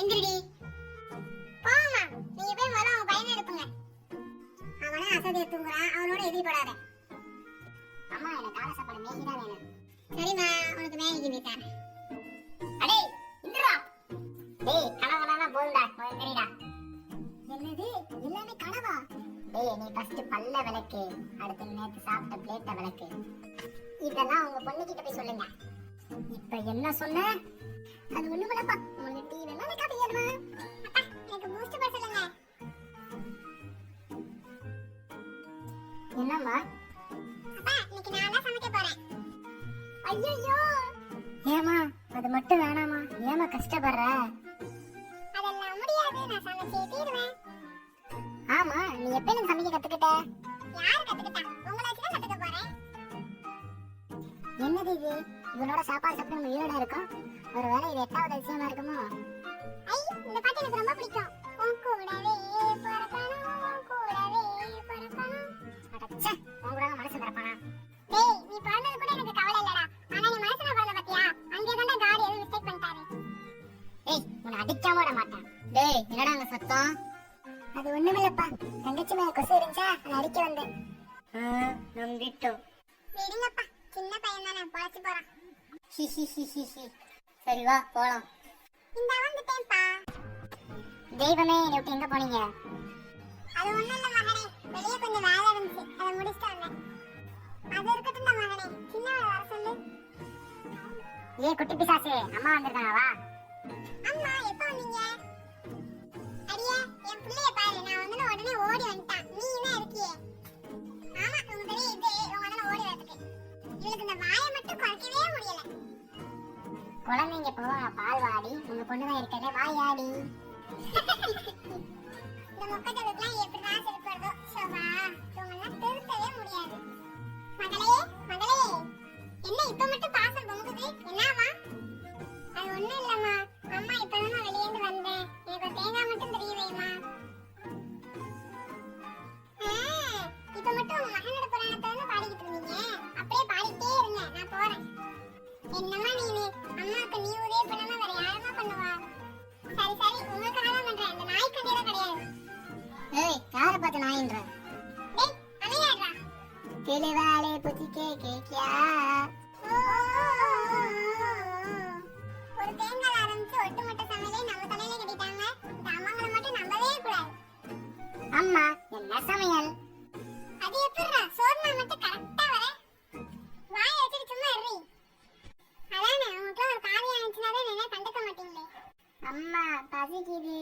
எந்திரடி. போமா, நீங்க போய் முதல்ல உங்க பையனை எழுப்புங்க. அவனே அசதியா தூங்குறான், அவனோட எதிர்படாத. அம்மா எனக்கு காலை சாப்பாடு மேகி தான் வேணும். சரிம்மா, உனக்கு மேகி கிண்டி தரேன். அடே இந்திரா, டேய் கனவனா போல்டா, எந்திரிடா. என்னது எல்லாமே கனவா? டேய் நீ ஃபர்ஸ்ட் பல்ல விளக்கு, அடுத்து நேத்து சாப்பிட்ட பிளேட்டை விளக்கு. இதெல்லாம் உங்க பொண்ணுகிட்ட போய் சொல்லுங்க. இப்ப என்ன சொன்ன? அது ஒண்ணுமில்லப்பா, உங்களுக்கு டீ வேணுமா காபி வேணுமா? அப்பா எனக்கு பூஸ்ட் போட சொல்லுங்க. என்னம்மா? அப்பா இன்னைக்கு நான் தான் சமைக்க போறேன். ஐயோ ஏமா அது மட்டும் வேணாமா? ஏமா கஷ்டப்படுற? அதெல்லாம் முடியாது, நான் சமைச்சே தீருவேன். ஆமா நீ எப்ப எனக்கு சமைக்க கத்துக்கிட்ட? யார் கத்துக்கிட்டா? உங்களை வச்சு தான் கத்துக்க போறேன். என்னது இது? இவனோட சாப்பாடு சாப்பிட்டு நம்ம உயிரோட இருக்கோம். ஒருவேளை இது 8வது அதிசயமா இருக்குமோ? ஐ இந்த பாட்டு எனக்கு ரொம்ப பிடிக்கும். உன் கூடவே பறக்கணும், உன் கூடவே பறக்கணும். அடச்சே, உன் கூட மனசு பறப்பானா? டேய் நீ பிறந்தது கூட எனக்கு கவலை இல்லடா. ஆனா நீ மனசுல பிறந்த பாத்தியா? அங்கே தான்டா காட் ஏதோ மிஸ்டேக் பண்ணிட்டாரு. டேய் உன்னை அடிக்காம விட மாட்டேன். டேய் என்னடா அங்க சத்தம்? அது ஒண்ணுமில்லப்பா, தங்கச்சி மேல கொசு இருந்துச்சா, அதை அடிக்க வந்தேன். நம்பிட்டோம். விடுங்கப்பா, சின்ன பையன் தானே, பொழைச்சு போறான். சரி வா போலாம். இந்த வந்துட்டேன்ப்பா. தெய்வமே நீ விட்டு எங்க போனீங்க? அது ஒண்ணும் இல்ல மகனே, வெளியே கொஞ்சம் வேலை இருந்துச்சு, அதை முடிச்சிட்டு வந்தேன். அது இருக்கட்டும் தான் மகனே, சின்ன வர சொல்லு. ஏ குட்டி பிசாசு, அம்மா வந்திருக்காங்க வா. அம்மா எப்ப வந்தீங்க? அடியே என் பிள்ளைய பாரு, நான் வந்து உடனே ஓடி வந்துட்டான். நீ என்ன இருக்கியே? ஆமா உங்க பெரிய இது உங்க அண்ணன் ஓடி வரதுக்கு. இவளுக்கு இந்த வாயை மட்டும் குறைக்கவே முடியல. குழந்தைங்க போவாங்க பால் வாடி, உங்க பொண்ணுதான் இருக்கதே வாயாடி. இந்த மொக்கத்தலுக்குலாம் எப்படிதான் சரிப்படுதோ சோபா, இவங்கெல்லாம் திருத்தவே முடியாது. மகளே மகளே, என்ன இப்ப மட்டும் பாசம் பொங்குது? என்னவா? அது ஒண்ணும் இல்லம்மா, அம்மா இப்பதான் வெளியேந்து வந்தேன், எனக்கு தேங்காய் மட்டும் தெரிய வைமா. இப்ப மட்டும் உங்க மகனோட புராணத்தை வந்து பாடிக்கிட்டு இருந்தீங்க, அப்படியே பாடிட்டே இருங்க, நான் போறேன். என்னம்மா நீனு, அம்மாவுக்கு நீ உதவி பண்ணாம வேற யாருமா பண்ணுவா? சரி சரி உங்களுக்காக தான் பண்றேன், இந்த நாய் கண்டியெல்லாம் கிடையாது. ஏய் யாரை பார்த்து நாயின்ற? டேய் அணையாடுறா. தெளிவாலே புத்தி கேக்கியா? ஒரு தேங்காய் ஆரம்பிச்சு ஒட்டுமொட்ட சமையலே நம்ம தலையில கட்டிட்டாங்க. இந்த அம்மாங்களை மட்டும் நம்பவே கூடாது. அம்மா என்ன சமையல்? அது எப்படிடா சோறுனா மட்டும் கரெக்டா வர? வாயை வச்சுட்டு சும்மா இருறீ. அதானே உங்களுக்கு ஒரு காரியம் ஆயிடுச்சுனாலே என்ன கண்டுக்க மாட்டீங்களே. அம்மா பசிக்குது.